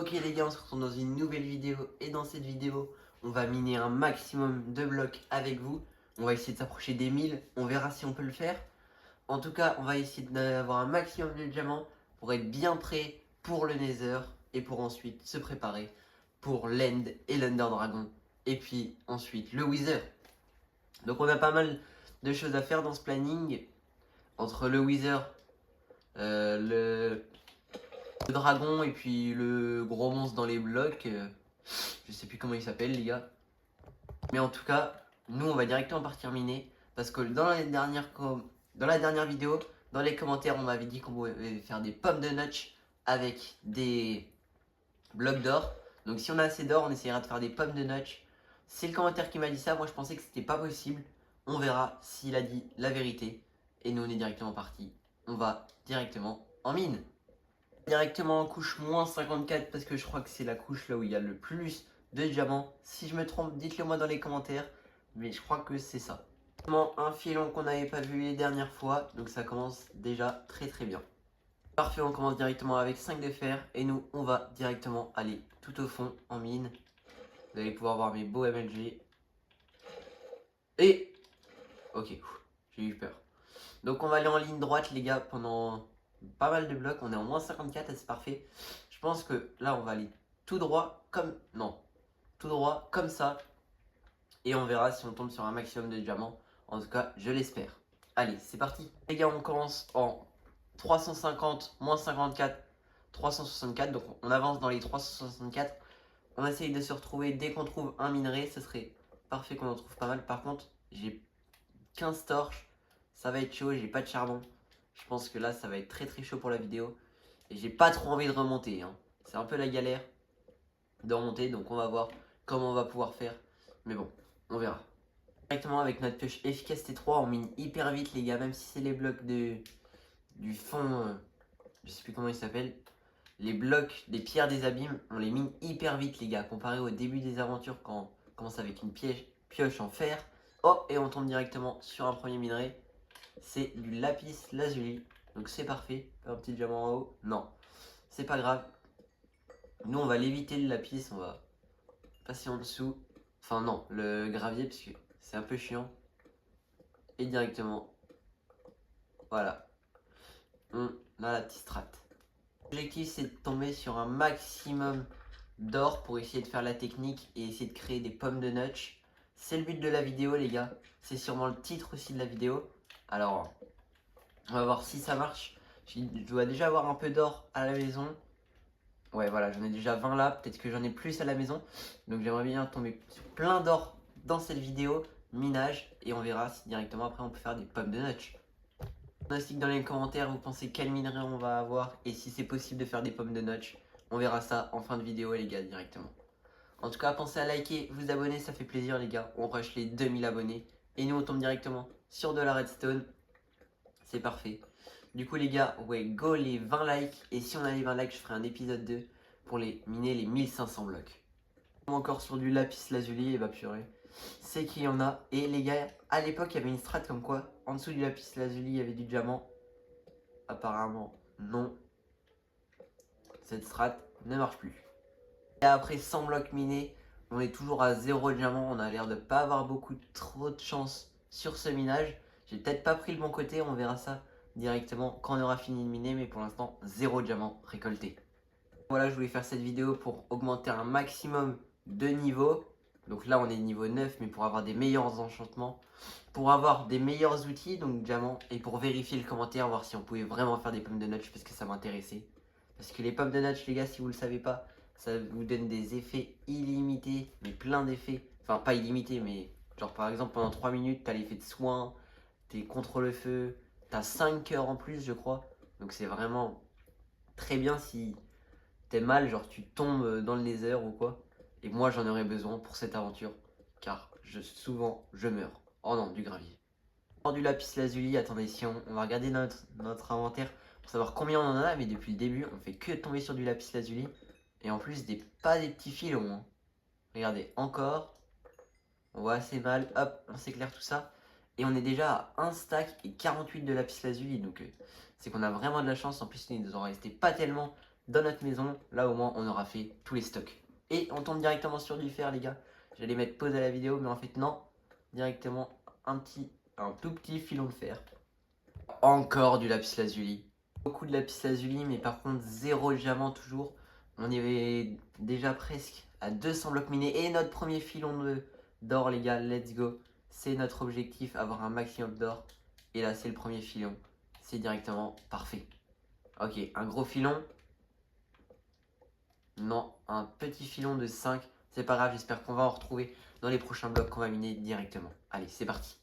Ok les gars, on se retrouve dans une nouvelle vidéo et dans cette vidéo, on va miner un maximum de blocs avec vous. On va essayer de s'approcher des 1000, on verra si on peut le faire. En tout cas, on va essayer d'avoir un maximum de diamants pour être bien prêt pour le Nether et pour ensuite se préparer pour l'End et l'Under Dragon et puis ensuite le Wither. Donc on a pas mal de choses à faire dans ce planning entre le Wither, le dragon et puis le gros monstre dans les blocs. Je sais plus comment il s'appelle les gars. Mais en tout cas, nous on va directement partir miner. Parce que dans la dernière vidéo, dans les commentaires, on m'avait dit qu'on pouvait faire des pommes de notch avec des blocs d'or. Donc si on a assez d'or, on essaiera de faire des pommes de notch. C'est le commentaire qui m'a dit ça. Moi je pensais que c'était pas possible. On verra s'il a dit la vérité. Et nous on est directement parti. On va directement en mine. Directement en couche moins 54 parce que je crois que c'est la couche là où il y a le plus de diamants. Si je me trompe, dites-le moi dans les commentaires. Mais je crois que c'est ça. Un filon qu'on n'avait pas vu les dernières fois. Donc ça commence déjà très très bien. Parfait, on commence directement avec 5 de fer. Et nous, on va directement aller tout au fond en mine. Vous allez pouvoir voir mes beaux MLG. Et... Ok, j'ai eu peur. Donc on va aller en ligne droite les gars pendant pas mal de blocs. On est en moins 54 et c'est parfait. Je pense que là on va aller tout droit comme... Non, tout droit comme ça. Et on verra si on tombe sur un maximum de diamants. En tout cas, je l'espère. Allez, c'est parti. Les gars, on commence en 350, moins 54, 364. Donc on avance dans les 364. On essaye de se retrouver dès qu'on trouve un minerai. Ce serait parfait qu'on en trouve pas mal. Par contre, j'ai 15 torches. Ça va être chaud, j'ai pas de charbon. Je pense que là, ça va être très très chaud pour la vidéo. Et j'ai pas trop envie de remonter. C'est un peu la galère de remonter. Donc on va voir comment on va pouvoir faire. Mais bon, on verra. Directement avec notre pioche efficace T3, on mine hyper vite les gars. Même si c'est les blocs du fond, je sais plus comment ils s'appellent. Les blocs des pierres des abîmes, on les mine hyper vite les gars. Comparé au début des aventures quand on commence avec une pioche en fer. Oh, et on tombe directement sur un premier minerai. C'est du lapis lazuli. Donc c'est parfait. Un petit diamant en haut. Non, c'est pas grave. Nous on va l'éviter le lapis. On va passer en dessous. Enfin non, le gravier parce que c'est un peu chiant. Et directement. Voilà. On a la petite strat. L'objectif c'est de tomber sur un maximum d'or pour essayer de faire la technique et essayer de créer des pommes de notch. C'est le but de la vidéo les gars. C'est sûrement le titre aussi de la vidéo. Alors, on va voir si ça marche. Je dois déjà avoir un peu d'or à la maison. Ouais, voilà, j'en ai déjà 20 là. Peut-être que j'en ai plus à la maison. Donc j'aimerais bien tomber sur plein d'or dans cette vidéo. Minage. Et on verra si directement après on peut faire des pommes de notch. Pronostic dans les commentaires, vous pensez quel minerai on va avoir et si c'est possible de faire des pommes de notch. On verra ça en fin de vidéo les gars directement. En tout cas, pensez à liker, vous abonner, ça fait plaisir les gars. On rush les 2000 abonnés. Et nous on tombe directement sur de la redstone. C'est parfait. Du coup les gars, ouais, go les 20 likes. Et si on a les 20 likes, je ferai un épisode 2 pour les miner les 1500 blocs. Encore sur du lapis lazuli, et bah purée. C'est qu'il y en a. Et les gars, à l'époque, il y avait une strat comme quoi, en dessous du lapis lazuli, il y avait du diamant. Apparemment, non. Cette strat ne marche plus. Et après 100 blocs minés, on est toujours à 0 diamant. On a l'air de pas avoir trop de chance sur ce minage. J'ai peut-être pas pris le bon côté, on verra ça directement quand on aura fini de miner. Mais pour l'instant, 0 diamant récolté. Voilà, je voulais faire cette vidéo pour augmenter un maximum de niveau. Donc là, on est niveau 9, mais pour avoir des meilleurs enchantements, pour avoir des meilleurs outils, donc diamant, et pour vérifier le commentaire, voir si on pouvait vraiment faire des pommes de notch, parce que ça m'intéressait. Parce que les pommes de notch, les gars, si vous le savez pas, ça vous donne des effets illimités, mais plein d'effets. Enfin, pas illimités, mais genre par exemple, pendant 3 minutes, t'as l'effet de soin, t'es contre le feu, t'as 5 cœurs en plus, je crois. Donc c'est vraiment très bien si t'es mal, genre tu tombes dans le nether ou quoi. Et moi j'en aurais besoin pour cette aventure, car souvent je meurs. Oh non, du gravier. Hors du lapis lazuli, attendez, si on va regarder notre inventaire pour savoir combien on en a, mais depuis le début on fait que tomber sur du lapis lazuli. Et en plus pas des petits filons. Regardez, encore, on voit assez mal, hop, on s'éclaire tout ça. Et on est déjà à 1 stack et 48 de lapis lazuli, donc c'est qu'on a vraiment de la chance. En plus il nous en restait pas tellement dans notre maison. Là au moins on aura fait tous les stocks. Et on tombe directement sur du fer les gars. J'allais mettre pause à la vidéo mais en fait non. Directement un tout petit filon de fer. Encore du lapis lazuli. Beaucoup de lapis lazuli mais par contre zéro diamant toujours. On y est déjà presque à 200 blocs minés. Et notre premier filon d'or les gars, let's go. C'est notre objectif, avoir un maximum d'or. Et là c'est le premier filon. C'est directement parfait. Ok, un gros filon. Non, un petit filon de 5. C'est pas grave, j'espère qu'on va en retrouver dans les prochains blocs qu'on va miner directement. Allez, c'est parti.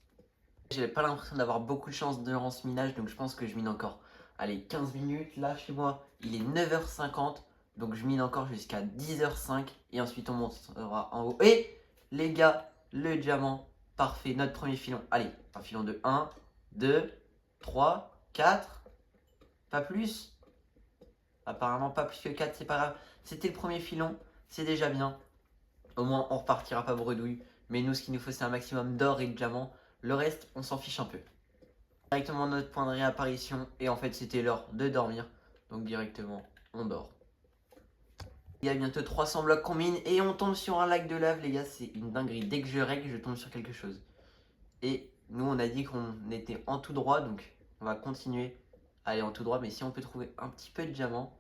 J'ai pas l'impression d'avoir beaucoup de chance durant ce minage, donc je pense que je mine encore. Allez, 15 minutes. Là, chez moi, il est 9h50. Donc je mine encore jusqu'à 10h05. Et ensuite, on montera en haut. Et les gars, le diamant, parfait. Notre premier filon. Allez, un filon de 1, 2, 3, 4. Pas plus. Apparemment, pas plus que 4, c'est pas grave. C'était le premier filon, c'est déjà bien. Au moins, on repartira pas bredouille. Mais nous, ce qu'il nous faut, c'est un maximum d'or et de diamants. Le reste, on s'en fiche un peu. Directement notre point de réapparition. Et en fait, c'était l'heure de dormir. Donc directement, on dort. Il y a bientôt 300 blocs qu'on mine. Et on tombe sur un lac de lave, les gars. C'est une dinguerie. Dès que je règle, je tombe sur quelque chose. Et nous, on a dit qu'on était en tout droit. Donc, on va continuer à aller en tout droit. Mais si on peut trouver un petit peu de diamants,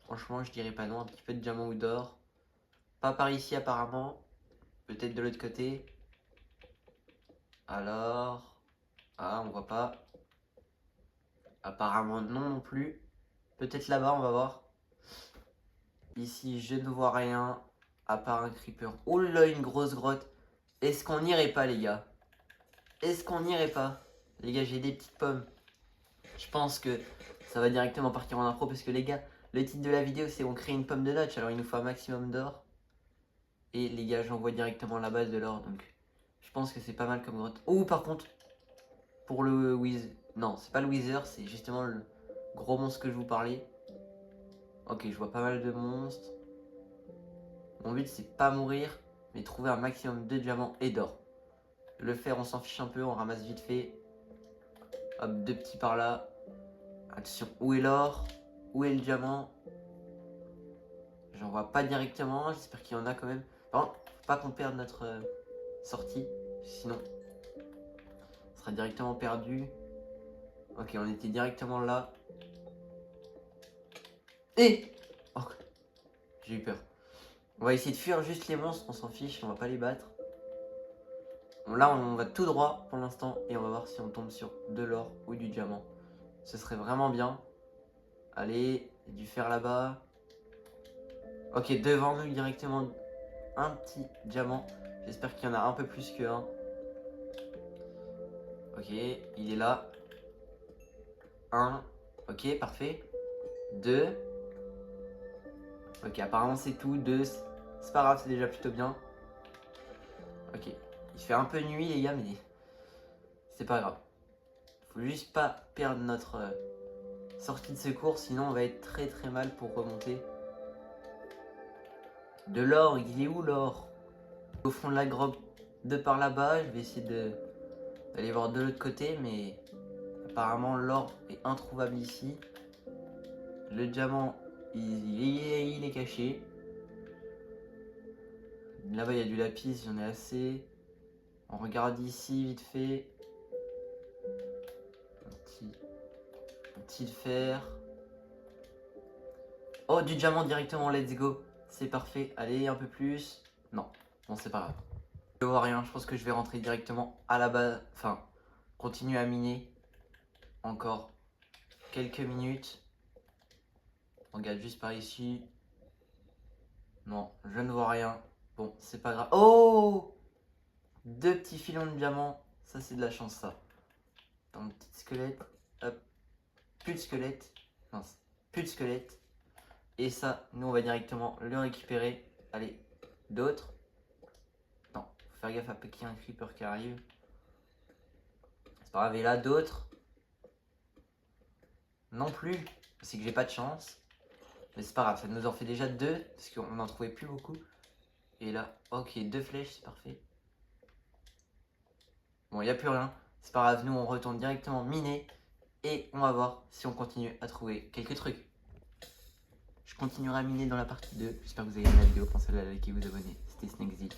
franchement, je dirais pas non. Un petit peu de diamant ou d'or. Pas par ici, apparemment. Peut-être de l'autre côté. Alors... Ah, on voit pas. Apparemment non non plus. Peut-être là-bas, on va voir. Ici, je ne vois rien. À part un creeper. Oh là, une grosse grotte. Est-ce qu'on n'irait pas, les gars? Est-ce qu'on n'irait pas? Les gars, j'ai des petites pommes. Je pense que ça va directement partir en impro. Parce que les gars, le titre de la vidéo, c'est on crée une pomme de notch. Alors, il nous faut un maximum d'or. Et les gars, j'envoie directement la base de l'or. Donc, je pense que c'est pas mal comme grotte. Oh, par contre, pour le Wither. Non, c'est pas le Wither, c'est justement le gros monstre que je vous parlais. Ok, je vois pas mal de monstres. Mon but, c'est pas mourir, mais trouver un maximum de diamants et d'or. Le fer, on s'en fiche un peu, on ramasse vite fait. Hop, deux petits par là. Attention, où est l'or? Où est le diamant? J'en vois pas directement, j'espère qu'il y en a quand même. Par contre, faut pas qu'on perde notre sortie, sinon on sera directement perdu. Ok, on était directement là. Et oh, j'ai eu peur. On va essayer de fuir juste les monstres, on s'en fiche, on va pas les battre. Bon, là, on va tout droit pour l'instant et on va voir si on tombe sur de l'or ou du diamant. Ce serait vraiment bien. Allez, du fer là-bas. Ok, devant nous directement un petit diamant. J'espère qu'il y en a un peu plus qu'un. Ok, il est là. Un. Ok, parfait. Deux. Ok, apparemment c'est tout. Deux. C'est pas grave, c'est déjà plutôt bien. Ok, il fait un peu nuit les gars, mais c'est pas grave. Faut juste pas perdre notre sortie de secours, sinon on va être très très mal pour remonter. De l'or, il est où l'or? Au fond de la grotte de par là-bas, je vais essayer d'aller voir de l'autre côté, mais apparemment l'or est introuvable ici. Le diamant, il est caché. Là-bas il y a du lapis, j'en ai assez. On regarde ici vite fait. Un petit fer. Oh, du diamant directement, let's go. C'est parfait. Allez, un peu plus. Non, bon, c'est pas grave. Je vois rien, je pense que je vais rentrer directement à la base. Enfin, continuer à miner. Encore quelques minutes. On regarde juste par ici. Non, je ne vois rien. Bon, c'est pas grave. Oh! Deux petits filons de diamant. Ça, c'est de la chance, ça. Un petit squelette. Hop. Plus de squelette. Mince. Plus de squelette. Et ça, nous, on va directement le récupérer. Allez, d'autres. Non, faut faire gaffe à pas qu'il y ait un creeper qui arrive. C'est pas grave, et là, d'autres. Non plus. C'est que j'ai pas de chance. Mais c'est pas grave, ça nous en fait déjà deux. Parce qu'on n'en trouvait plus beaucoup. Et là, ok, deux flèches, c'est parfait. Bon, il n'y a plus rien. C'est pas grave, nous, on retourne directement miner. Et on va voir si on continue à trouver quelques trucs. Je continuerai à miner dans la partie 2. J'espère que vous avez aimé la vidéo. Pensez à la liker et vous abonner. C'était SnakeZ.